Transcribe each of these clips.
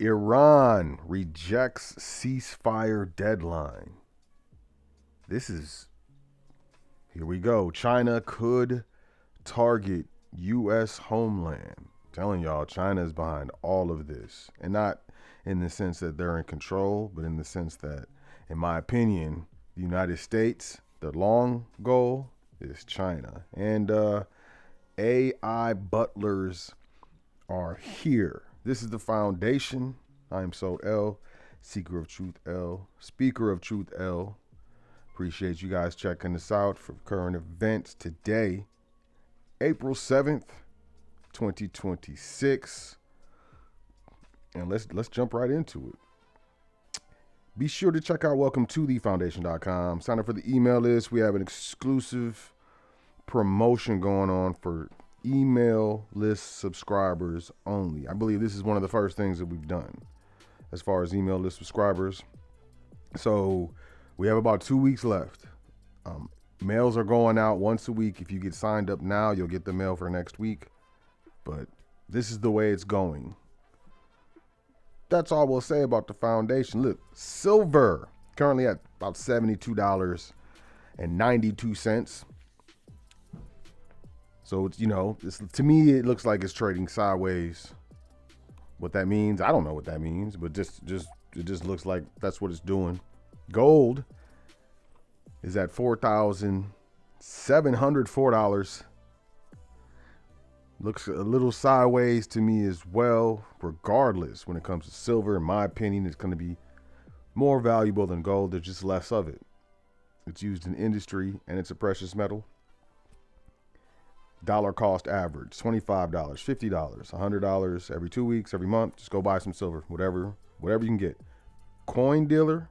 Iran rejects ceasefire deadline. Here we go. China could target U.S. homeland. Telling y'all, China is behind all of this. And not in the sense that they're in control, but in the sense that, in my opinion, the United States, the long goal is China. And AI butlers are here. This is the foundation. I am Sot L, Seeker of Truth L, Speaker of Truth L. Appreciate you guys checking this out for current events today, April 7th, 2026. And let's jump right into it. Be sure to check out welcome to thefoundation.com. Sign up for the email list. We have an exclusive promotion going on for email list subscribers only. I believe this is one of the first things that we've done as far as email list subscribers. So we have about 2 weeks left. Mails are going out once a week. If you get signed up now, you'll get the mail for next week. But this is the way it's going. That's all we'll say about the foundation. Look, silver currently at about $72.92. So it's, to me, it looks like it's trading sideways. What that means, I don't know what that means, but it just looks like that's what it's doing. Gold is at $4,704. Looks a little sideways to me as well. Regardless, when it comes to silver, in my opinion, it's going to be more valuable than gold. There's just less of it. It's used in industry and it's a precious metal. Dollar cost average, $25, $50, $100 every 2 weeks, every month. Just go buy some silver, whatever you can get. Coin dealer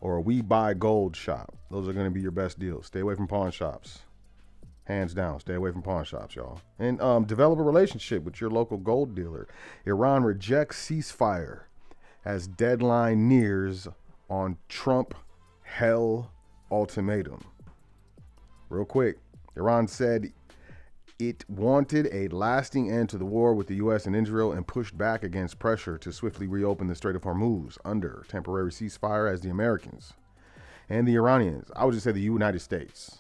or a we buy gold shop. Those are going to be your best deals. Stay away from pawn shops. Hands down, stay away from pawn shops, y'all. And develop a relationship with your local gold dealer. Iran rejects ceasefire as deadline nears on Trump hell ultimatum. Real quick, Iran said it wanted a lasting end to the war with the U.S. and Israel and pushed back against pressure to swiftly reopen the Strait of Hormuz under temporary ceasefire as the Americans and the Iranians, I would just say the United States,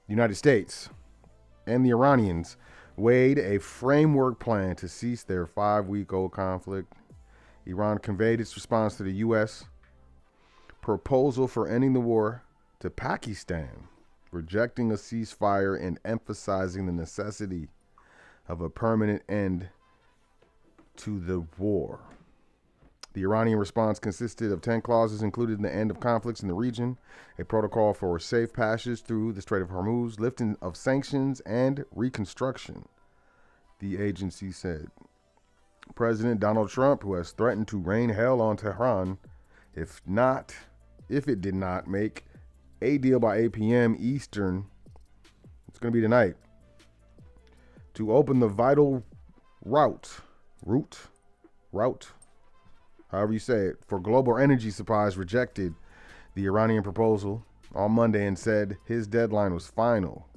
United States and the Iranians weighed a framework plan to cease their 5-week-old conflict. Iran conveyed its response to the U.S. proposal for ending the war to Pakistan, rejecting a ceasefire and emphasizing the necessity of a permanent end to the war. The Iranian response consisted of 10 clauses, including the end of conflicts in the region, a protocol for safe passage through the Strait of Hormuz, lifting of sanctions, and reconstruction, the agency said. President Donald Trump, who has threatened to rain hell on Tehran if it did not make a deal by 8 p.m. Eastern, it's going to be tonight, to open the vital route, however you say it, for global energy supplies, rejected the Iranian proposal on Monday and said his deadline was final.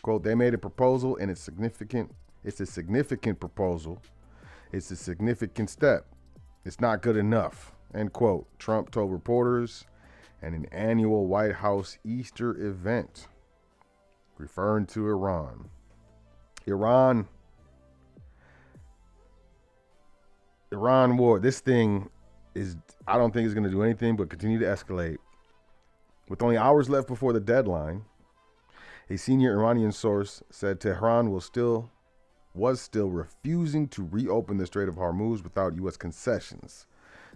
Quote, they made a proposal and it's significant. It's a significant proposal. It's a significant step. It's not good enough, end quote. Trump told reporters at an annual White House Easter event, referring to Iran. Iran war, this thing is, I don't think it's going to do anything but continue to escalate. With only hours left before the deadline, a senior Iranian source said Tehran was still refusing to reopen the Strait of Hormuz without U.S. concessions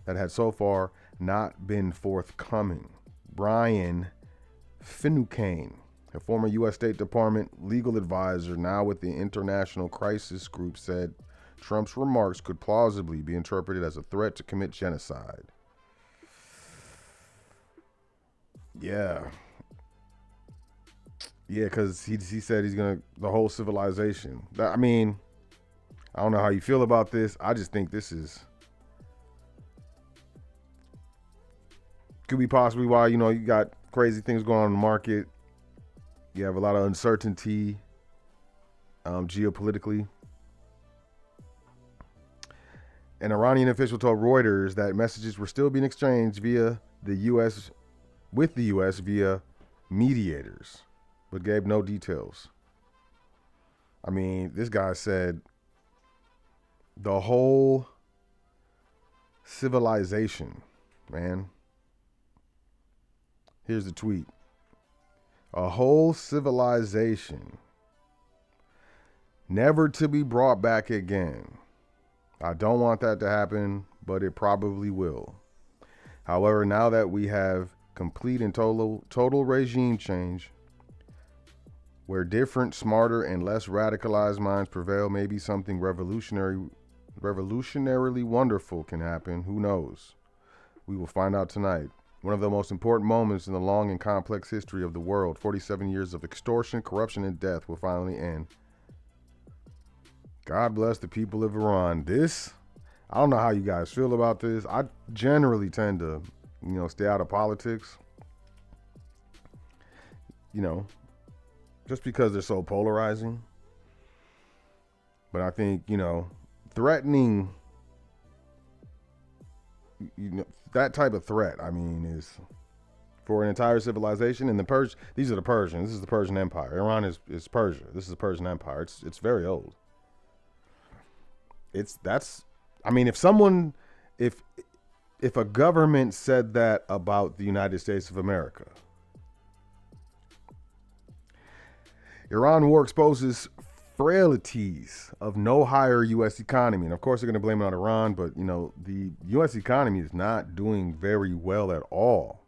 that had so far not been forthcoming. Brian Finucane, a former U.S. State Department legal advisor now with the International Crisis Group, said Trump's remarks could plausibly be interpreted as a threat to commit genocide. Yeah, because he said he's going to, the whole civilization. I mean, I don't know how you feel about this. I just think this could be possibly why, you got crazy things going on in the market. You have a lot of uncertainty geopolitically. An Iranian official told Reuters that messages were still being exchanged via the U.S. with the U.S. via mediators, but gave no details. I mean, this guy said the whole civilization, man. Here's the tweet. A whole civilization never to be brought back again. I don't want that to happen, but it probably will. However, now that we have complete and total regime change, where different, smarter, and less radicalized minds prevail, maybe something revolutionarily wonderful can happen. Who knows? We will find out tonight. One of the most important moments in the long and complex history of the world, 47 years of extortion, corruption, and death, will finally end. God bless the people of Iran. I don't know how you guys feel about this. I generally tend to, stay out of politics. Just because they're so polarizing. But I think, threatening, that type of threat, is for an entire civilization. And these are the Persians. This is the Persian Empire. Iran is Persia. This is the Persian Empire. It's very old. If a government said that about the United States of America, Iran war exposes frailties of no higher U.S. economy. And of course, they're going to blame it on Iran, but the U.S. economy is not doing very well at all.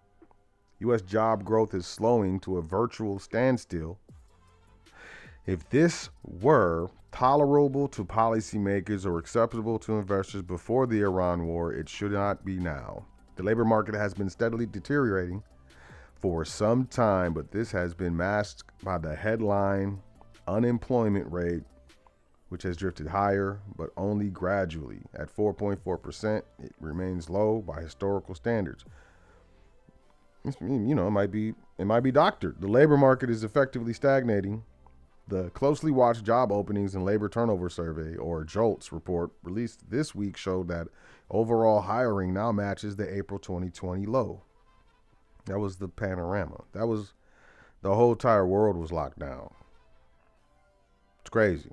U.S. job growth is slowing to a virtual standstill. If this were tolerable to policymakers or acceptable to investors before the Iran war, it should not be now. The labor market has been steadily deteriorating for some time, but this has been masked by the headline unemployment rate, which has drifted higher, but only gradually. At 4.4%, it remains low by historical standards. It might be doctored. The labor market is effectively stagnating. The closely watched job openings and labor turnover survey, or JOLTS report, released this week showed that overall hiring now matches the April 2020 low. That was the panorama. That was the whole entire world was locked down. It's crazy.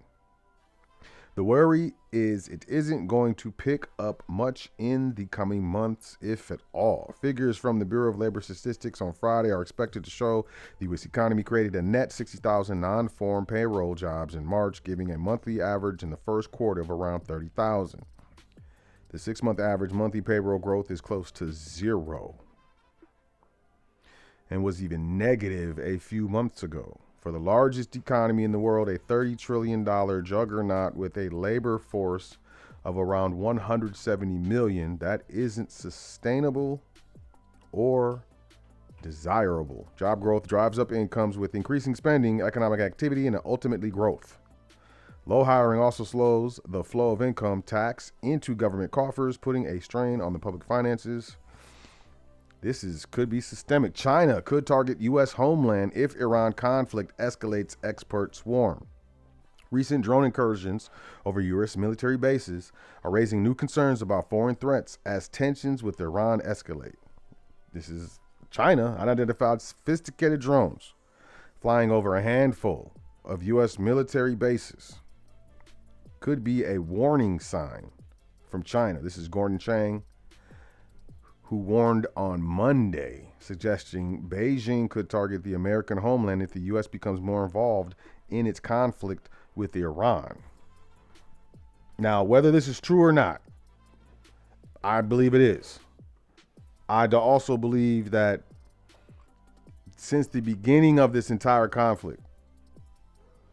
The worry is it isn't going to pick up much in the coming months, if at all. Figures from the Bureau of Labor Statistics on Friday are expected to show the U.S. economy created a net 60,000 non-farm payroll jobs in March, giving a monthly average in the first quarter of around 30,000. The 6-month average monthly payroll growth is close to zero and was even negative a few months ago. For the largest economy in the world, a $30 trillion juggernaut with a labor force of around 170 million, that isn't sustainable or desirable. Job growth drives up incomes with increasing spending, economic activity, and ultimately growth. Low hiring also slows the flow of income tax into government coffers, putting a strain on the public finances. This could be systemic. China could target U.S. homeland if Iran conflict escalates, experts warn. Recent drone incursions over U.S. military bases are raising new concerns about foreign threats as tensions with Iran escalate. This is China unidentified sophisticated drones flying over a handful of U.S. military bases. Could be a warning sign from China. This is Gordon Chang, who warned on Monday, suggesting Beijing could target the American homeland if the U.S. becomes more involved in its conflict with Iran. Now, whether this is true or not, I believe it is. I also believe that since the beginning of this entire conflict,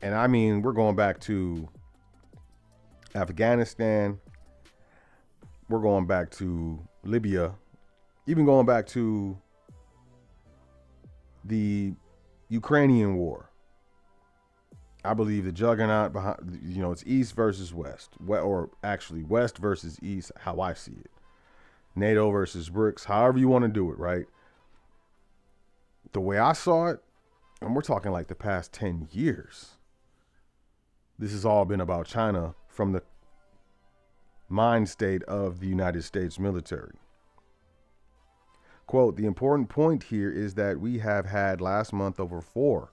and we're going back to Afghanistan, we're going back to Libya, even going back to the Ukrainian war. I believe the juggernaut behind, it's East versus West, or actually West versus East, how I see it. NATO versus BRICS, however you want to do it, right? The way I saw it, and we're talking like the past 10 years, this has all been about China from the mind state of the United States military. Quote, the important point here is that we have had last month over 4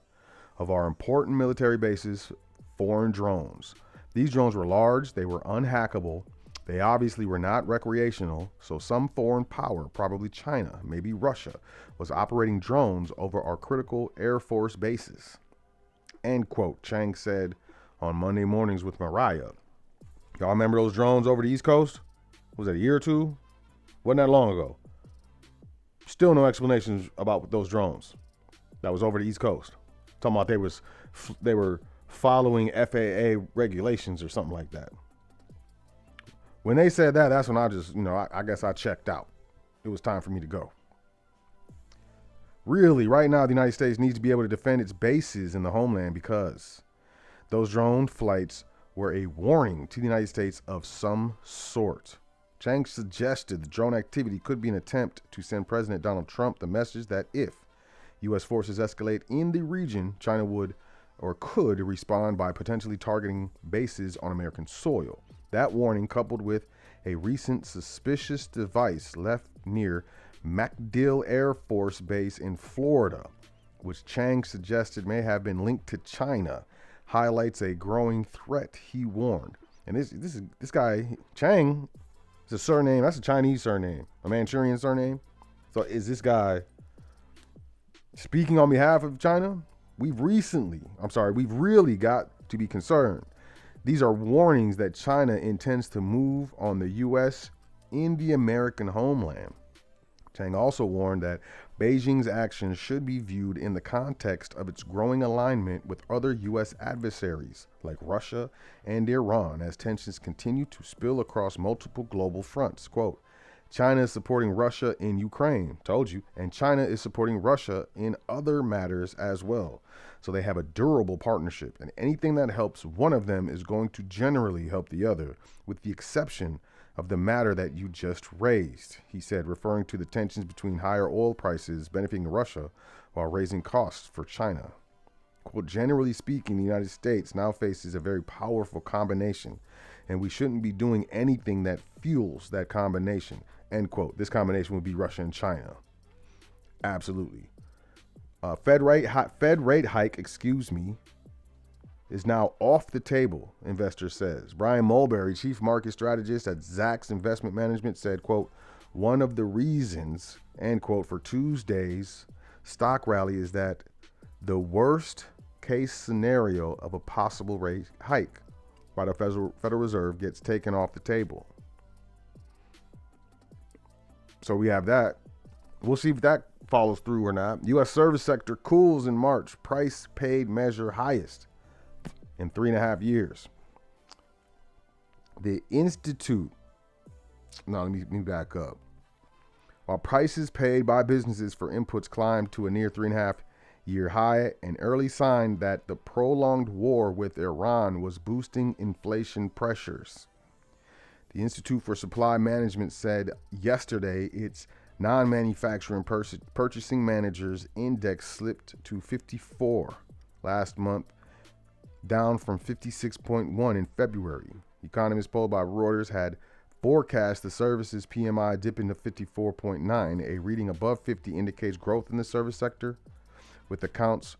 of our important military bases foreign drones. These drones were large, they were unhackable, they obviously were not recreational, so some foreign power, probably China, maybe Russia, was operating drones over our critical Air Force bases. End quote, Chang said on Monday mornings with Mariah. Y'all remember those drones over the East Coast? Was that a year or two? Wasn't that long ago. Still no explanations about those drones that was over the East Coast. Talking about they were following FAA regulations or something like that. When they said that, that's when I just, I guess I checked out. It was time for me to go. Really, right now, the United States needs to be able to defend its bases in the homeland because those drone flights were a warning to the United States of some sort. Chang suggested the drone activity could be an attempt to send President Donald Trump the message that if U.S. forces escalate in the region, China would or could respond by potentially targeting bases on American soil. That warning, coupled with a recent suspicious device left near MacDill Air Force Base in Florida, which Chang suggested may have been linked to China, highlights a growing threat, he warned. And this guy, Chang, is a surname. That's a Chinese surname, a Manchurian surname. So is this guy speaking on behalf of China? We've really got to be concerned. These are warnings that China intends to move on the U.S. in the American homeland. Chang also warned that Beijing's actions should be viewed in the context of its growing alignment with other U.S. adversaries like Russia and Iran as tensions continue to spill across multiple global fronts. Quote, China is supporting Russia in Ukraine, told you, and China is supporting Russia in other matters as well. So they have a durable partnership, and anything that helps one of them is going to generally help the other, with the exception of the matter that you just raised, he said, referring to the tensions between higher oil prices benefiting Russia while raising costs for China. Quote, generally speaking, the United States now faces a very powerful combination, and we shouldn't be doing anything that fuels that combination. End quote. This combination would be Russia and China. Absolutely. Fed rate hike, is now off the table, investor says. Brian Mulberry, chief market strategist at Zacks Investment Management, said, quote, one of the reasons, end quote, for Tuesday's stock rally is that the worst case scenario of a possible rate hike by the Federal Reserve gets taken off the table. So we have that. We'll see if that follows through or not. U.S. service sector cools in March. Price paid measure highest in 3.5 years. The Institute, let me back up. While prices paid by businesses for inputs climbed to a near 3.5-year high, an early sign that the prolonged war with Iran was boosting inflation pressures. The Institute for Supply Management said yesterday its non-manufacturing purchasing managers index slipped to 54 last month, down from 56.1 in February. Economists polled by Reuters had forecast the services PMI dipping to 54.9. A reading above 50 indicates growth in the service sector, which accounts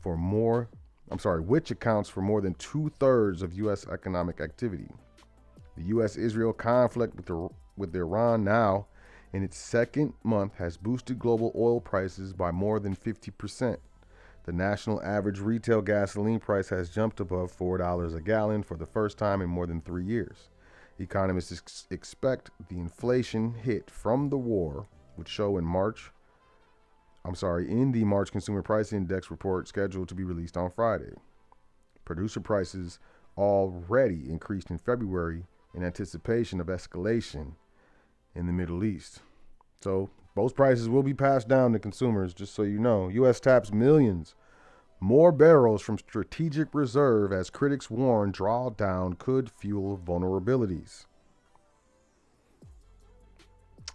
for more than 2/3 of U.S. economic activity. The U.S.-Israel conflict with Iran now in its second month has boosted global oil prices by more than 50%. The national average retail gasoline price has jumped above $4 a gallon for the first time in more than 3 years. Economists expect the inflation hit from the war would show in the March Consumer Price Index report scheduled to be released on Friday. Producer prices already increased in February in anticipation of escalation in the Middle East. So those prices will be passed down to consumers, just so you know. U.S. taps millions more barrels from strategic reserve as critics warn drawdown could fuel vulnerabilities.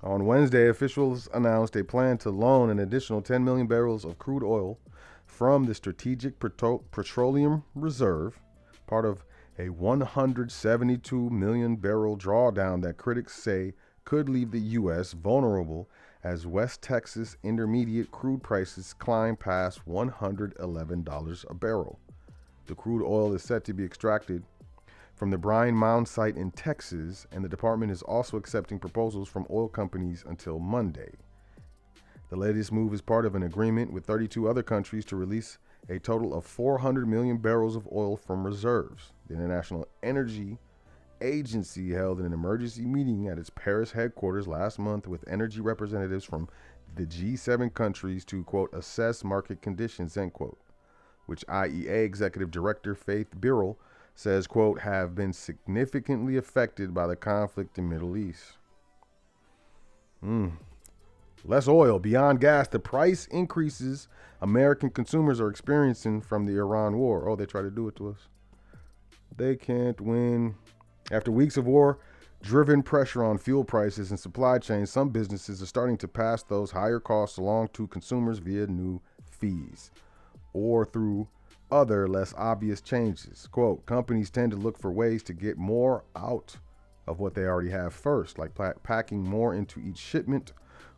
On Wednesday, officials announced a plan to loan an additional 10 million barrels of crude oil from the Strategic Petroleum Reserve, part of a 172 million barrel drawdown that critics say could leave the U.S. vulnerable as West Texas intermediate crude prices climb past $111 a barrel. The crude oil is set to be extracted from the Brine Mound site in Texas, and the department is also accepting proposals from oil companies until Monday. The latest move is part of an agreement with 32 other countries to release a total of 400 million barrels of oil from reserves. The International Energy Agency held an emergency meeting at its Paris headquarters last month with energy representatives from the G7 countries to, quote, assess market conditions, end quote, which IEA Executive Director Faith Birol says, quote, have been significantly affected by the conflict in the Middle East. Less oil, beyond gas, the price increases American consumers are experiencing from the Iran war. Oh, they try to do it to us. They can't win. After weeks of war-driven pressure on fuel prices and supply chains, some businesses are starting to pass those higher costs along to consumers via new fees or through other less obvious changes. Quote, companies tend to look for ways to get more out of what they already have first, like packing more into each shipment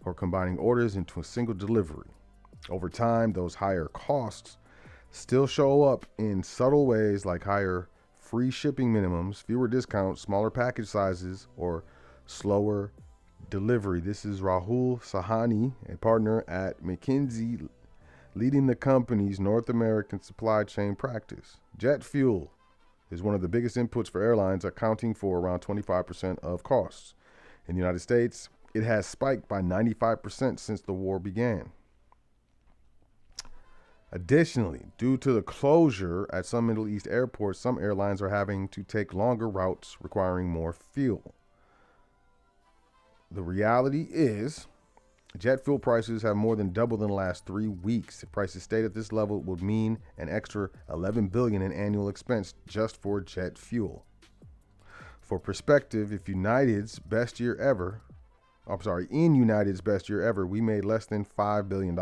or combining orders into a single delivery. Over time, those higher costs still show up in subtle ways like higher free shipping minimums, fewer discounts, smaller package sizes, or slower delivery. This is Rahul Sahani, a partner at McKinsey, leading the company's North American supply chain practice. Jet fuel is one of the biggest inputs for airlines, accounting for around 25% of costs. In the United States, it has spiked by 95% since the war began. Additionally, due to the closure at some Middle East airports, some airlines are having to take longer routes requiring more fuel. The reality is, jet fuel prices have more than doubled in the last 3 weeks. If prices stayed at this level, it would mean an extra $11 billion in annual expense just for jet fuel. For perspective, in United's best year ever, we made less than $5 billion.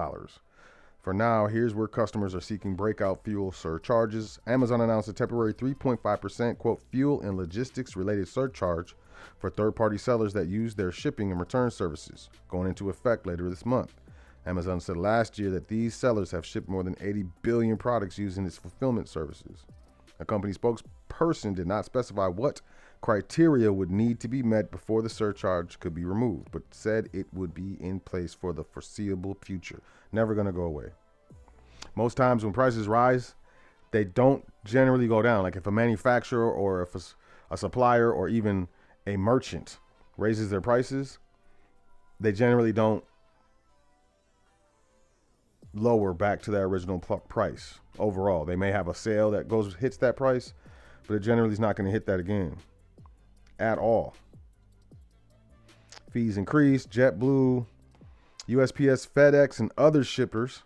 For now, here's where customers are seeking breakout fuel surcharges. Amazon announced a temporary 3.5%, quote, fuel and logistics related surcharge for third-party sellers that use their shipping and return services, going into effect later this month. Amazon said last year that these sellers have shipped more than 80 billion products using its fulfillment services. A company spokesperson did not specify what criteria would need to be met before the surcharge could be removed, but said it would be in place for the foreseeable future. Never going to go away. Most times when prices rise, they don't generally go down. Like if a manufacturer or if a supplier or even a merchant raises their prices, they generally don't lower back to their original price overall. They may have a sale that hits that price, but it generally is not going to hit that again at all. Fees increase. JetBlue, USPS, FedEx, and other shippers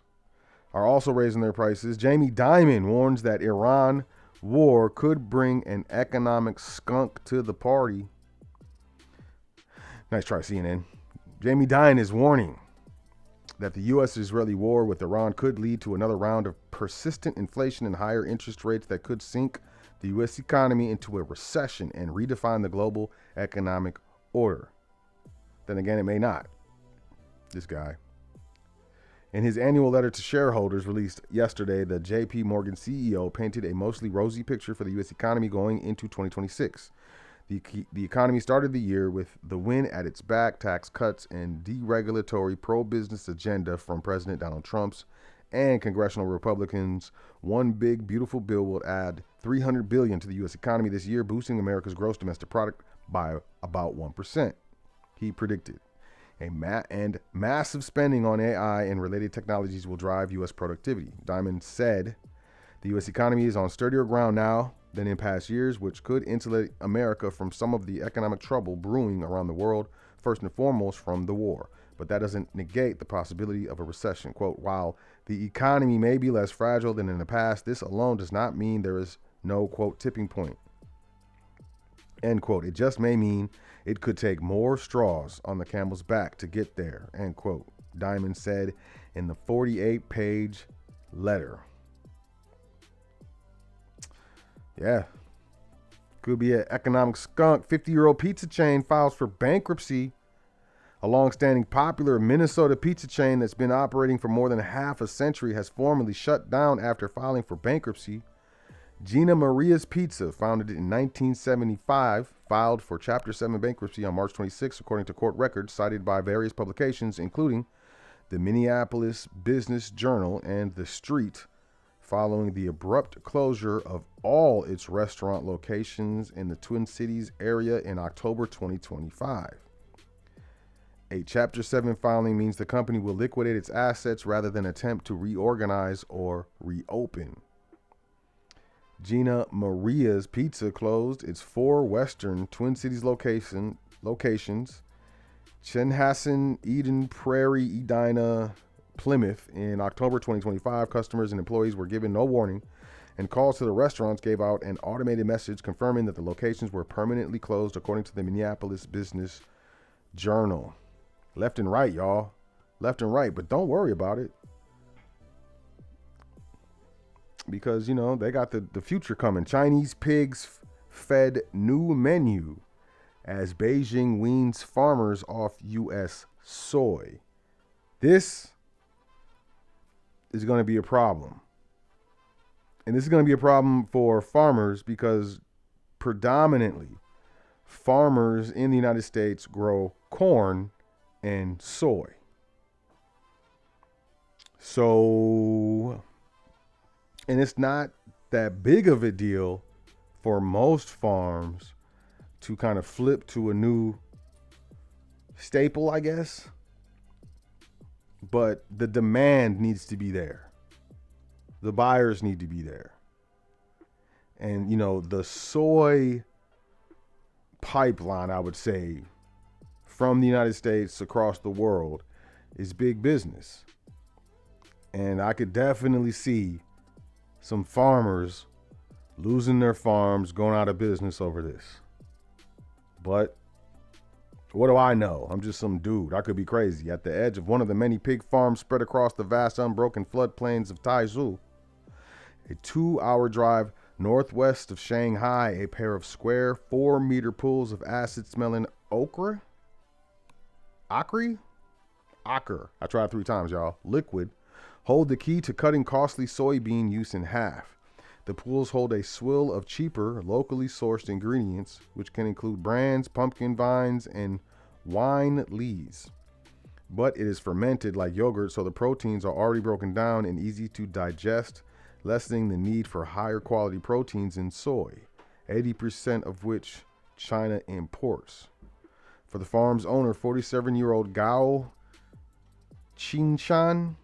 are also raising their prices. Jamie Dimon warns that Iran war could bring an economic skunk to the party. Nice try, CNN. Jamie Dimon is warning that the U.S.-Israeli war with Iran could lead to another round of persistent inflation and higher interest rates that could sink the U.S. economy into a recession and redefine the global economic order. Then again, it may not. This guy. In his annual letter to shareholders released yesterday, the J.P. Morgan CEO painted a mostly rosy picture for the U.S. economy going into 2026. The economy started the year with the wind at its back, tax cuts and deregulatory pro-business agenda from President Donald Trump's and congressional Republicans. One big, beautiful bill will add $300 billion to the U.S. economy this year, boosting America's gross domestic product by about 1%. He predicted. And massive spending on AI and related technologies will drive U.S. productivity. Dimon said the U.S. economy is on sturdier ground now than in past years, which could insulate America from some of the economic trouble brewing around the world, first and foremost from the war. But that doesn't negate the possibility of a recession. Quote, while the economy may be less fragile than in the past, this alone does not mean there is no, quote, tipping point. End quote. It just may mean it could take more straws on the camel's back to get there, end quote. Dimon said in the 48-page letter. Yeah. Could be an economic skunk. 50-year-old pizza chain files for bankruptcy. A long-standing popular Minnesota pizza chain that's been operating for more than half a century has formally shut down after filing for bankruptcy. Gina Maria's Pizza, founded in 1975, filed for Chapter 7 bankruptcy on March 26, according to court records cited by various publications, including the Minneapolis Business Journal and The Street, following the abrupt closure of all its restaurant locations in the Twin Cities area in October 2025. A Chapter 7 filing means the company will liquidate its assets rather than attempt to reorganize or reopen. Gina Maria's Pizza closed its 4 western Twin Cities locations, Chanhassen, Eden Prairie, Edina, Plymouth, in October 2025. Customers and employees were given no warning, and calls to the restaurants gave out an automated message confirming that the locations were permanently closed, according to the Minneapolis Business Journal. Left and right, y'all. Left and right, but don't worry about it. Because, you know, they got the future coming. Chinese pigs fed new menu as Beijing weans farmers off U.S. soy. This is going to be a problem. And this is going to be a problem for farmers because predominantly farmers in the United States grow corn and soy. So, and it's not that big of a deal for most farms to kind of flip to a new staple, I guess. But the demand needs to be there. The buyers need to be there. And, you know, the soy pipeline, I would say, from the United States across the world is big business. And I could definitely see some farmers losing their farms, going out of business over this. But what do I know? I'm just some dude. I could be crazy. At the edge of one of the many pig farms spread across the vast unbroken floodplains of Taizhou, a 2-hour drive northwest of Shanghai, a pair of square 4-meter pools of acid-smelling ochre. I tried 3 times, y'all. Liquid hold the key to cutting costly soybean use in half. The pools hold a swill of cheaper, locally sourced ingredients, which can include brands, pumpkin vines, and wine lees. But it is fermented like yogurt, so the proteins are already broken down and easy to digest, lessening the need for higher quality proteins in soy, 80% of which China imports. For the farm's owner, 47-year-old Gao Qingshan,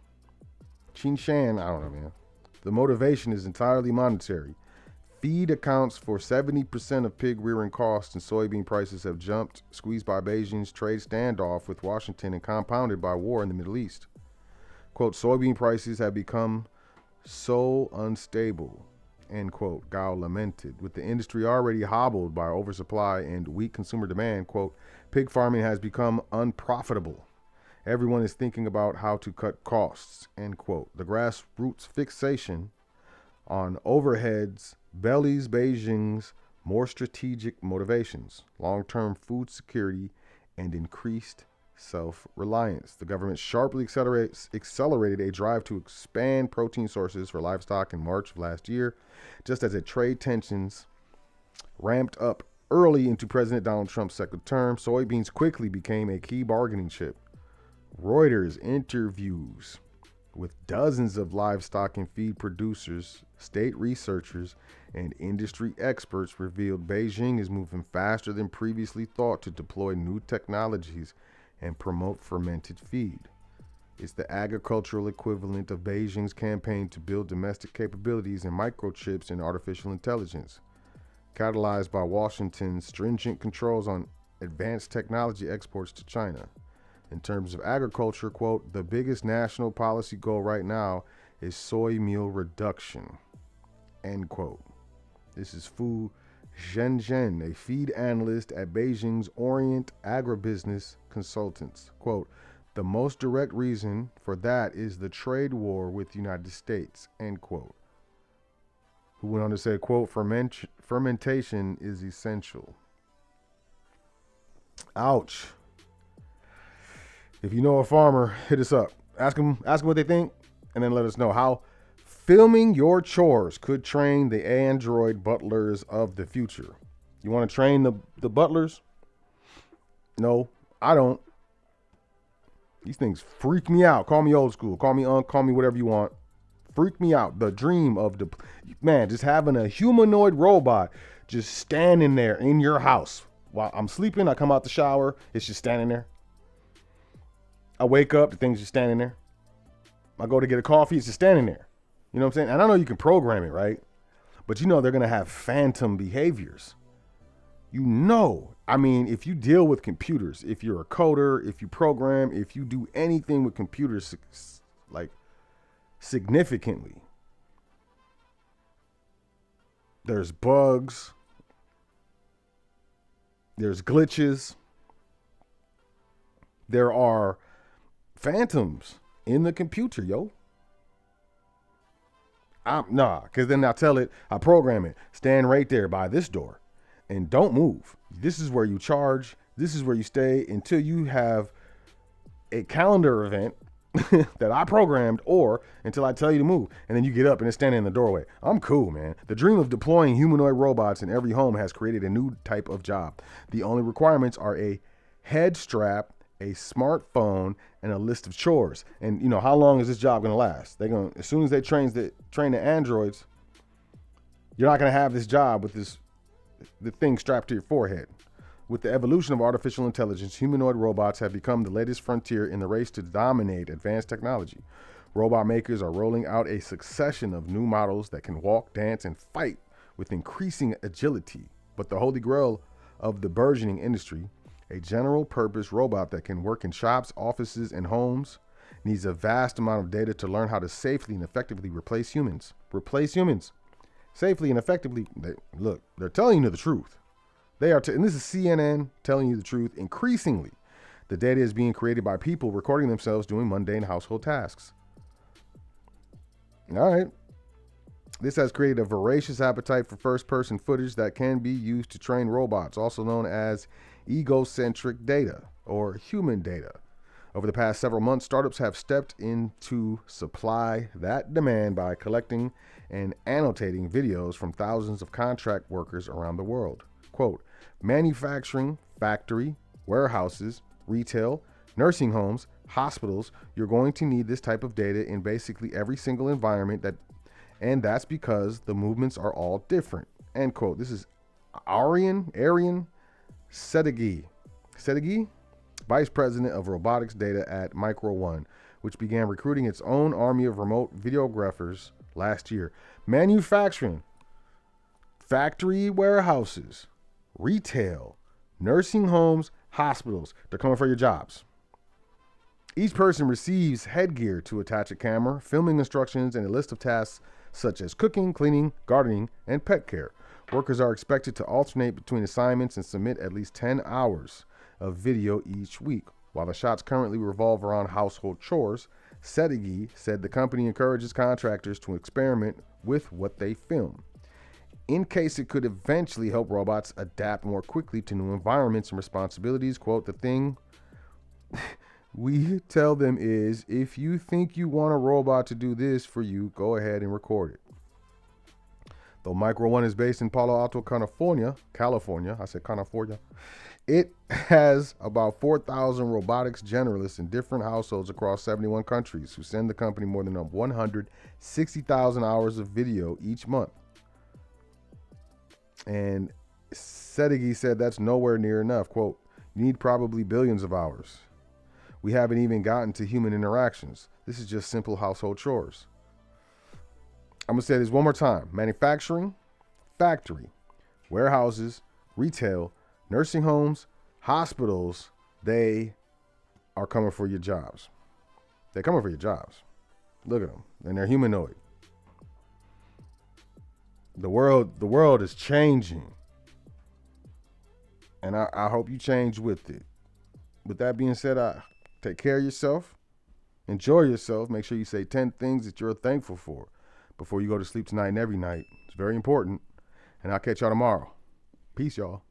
I don't know, man. The motivation is entirely monetary. Feed accounts for 70% of pig rearing costs, and soybean prices have jumped, squeezed by Beijing's trade standoff with Washington and compounded by war in the Middle East. Quote, soybean prices have become so unstable, end quote, Gao lamented. With the industry already hobbled by oversupply and weak consumer demand, quote, pig farming has become unprofitable. Everyone is thinking about how to cut costs, end quote. The grassroots fixation on overheads bellies Beijing's more strategic motivations, long-term food security, and increased self-reliance. The government sharply accelerated a drive to expand protein sources for livestock in March of last year, just as trade tensions ramped up early into President Donald Trump's second term. Soybeans quickly became a key bargaining chip. Reuters interviews with dozens of livestock and feed producers, state researchers, and industry experts revealed Beijing is moving faster than previously thought to deploy new technologies and promote fermented feed. It's the agricultural equivalent of Beijing's campaign to build domestic capabilities in microchips and artificial intelligence, catalyzed by Washington's stringent controls on advanced technology exports to China. In terms of agriculture, quote, the biggest national policy goal right now is soy meal reduction, end quote. This is Fu Zhenzhen, a feed analyst at Beijing's Orient Agribusiness Consultants. Quote, the most direct reason for that is the trade war with the United States, end quote. Who went on to say, quote, fermentation is essential. Ouch. If you know a farmer, hit us up. Ask them what they think, and then let us know how filming your chores could train the android butlers of the future. You want to train the butlers? No, I don't. These things freak me out. Call me old school. Call me call me whatever you want. Freak me out. The dream of just having a humanoid robot just standing there in your house. While I'm sleeping, I come out the shower, it's just standing there. I wake up, the thing's just standing there. I go to get a coffee, it's just standing there. You know what I'm saying? And I know you can program it, right? But you know they're going to have phantom behaviors. You know, I mean, if you deal with computers, if you're a coder, if you program, if you do anything with computers, like significantly, there's bugs, there's glitches, there are phantoms in the computer, yo. Because then I program it, stand right there by this door and don't move. This is where you charge. This is where you stay until you have a calendar event that I programmed, or until I tell you to move. And then you get up and it's standing in the doorway. I'm cool, man. The dream of deploying humanoid robots in every home has created a new type of job. The only requirements are a head strap, a smartphone, and a list of chores. And you know, how long is this job going to last? They're going to, as soon as they train the androids, you're not going to have this job with the thing strapped to your forehead. With the evolution of artificial intelligence, humanoid robots have become the latest frontier in the race to dominate advanced technology. Robot makers are rolling out a succession of new models that can walk, dance, and fight with increasing agility. But the holy grail of the burgeoning industry, a general-purpose robot that can work in shops, offices, and homes, needs a vast amount of data to learn how to safely and effectively replace humans. Safely and effectively. They're telling you the truth. And this is CNN telling you the truth. Increasingly, the data is being created by people recording themselves doing mundane household tasks. All right. This has created a voracious appetite for first-person footage that can be used to train robots, also known as egocentric data or human data. Over the past several months, startups have stepped in to supply that demand by collecting and annotating videos from thousands of contract workers around the world. Quote, manufacturing, factory, warehouses, retail, nursing homes, hospitals, you're going to need this type of data in basically every single environment and that's because the movements are all different. End quote. This is Arian Sedeghi, Vice President of Robotics Data at Micro One, which began recruiting its own army of remote videographers last year. Manufacturing, factory warehouses, retail, nursing homes, hospitals, they're coming for your jobs. Each person receives headgear to attach a camera, filming instructions, and a list of tasks such as cooking, cleaning, gardening, and pet care. Workers are expected to alternate between assignments and submit at least 10 hours of video each week. While the shots currently revolve around household chores, Sedeghi said the company encourages contractors to experiment with what they film, in case it could eventually help robots adapt more quickly to new environments and responsibilities. Quote, the thing we tell them is, if you think you want a robot to do this for you, go ahead and record it. Though Micro One is based in Palo Alto, California, I said California, it has about 4,000 robotics generalists in different households across 71 countries who send the company more than 160,000 hours of video each month. And Sedeghi said that's nowhere near enough. Quote, you need probably billions of hours. We haven't even gotten to human interactions. This is just simple household chores. I'm going to say this one more time. Manufacturing, factory, warehouses, retail, nursing homes, hospitals, they are coming for your jobs. They're coming for your jobs. Look at them. And they're humanoid. The world is changing. And I hope you change with it. With that being said, take care of yourself. Enjoy yourself. Make sure you say 10 things that you're thankful for before you go to sleep tonight and every night. It's very important. And I'll catch y'all tomorrow. Peace, y'all.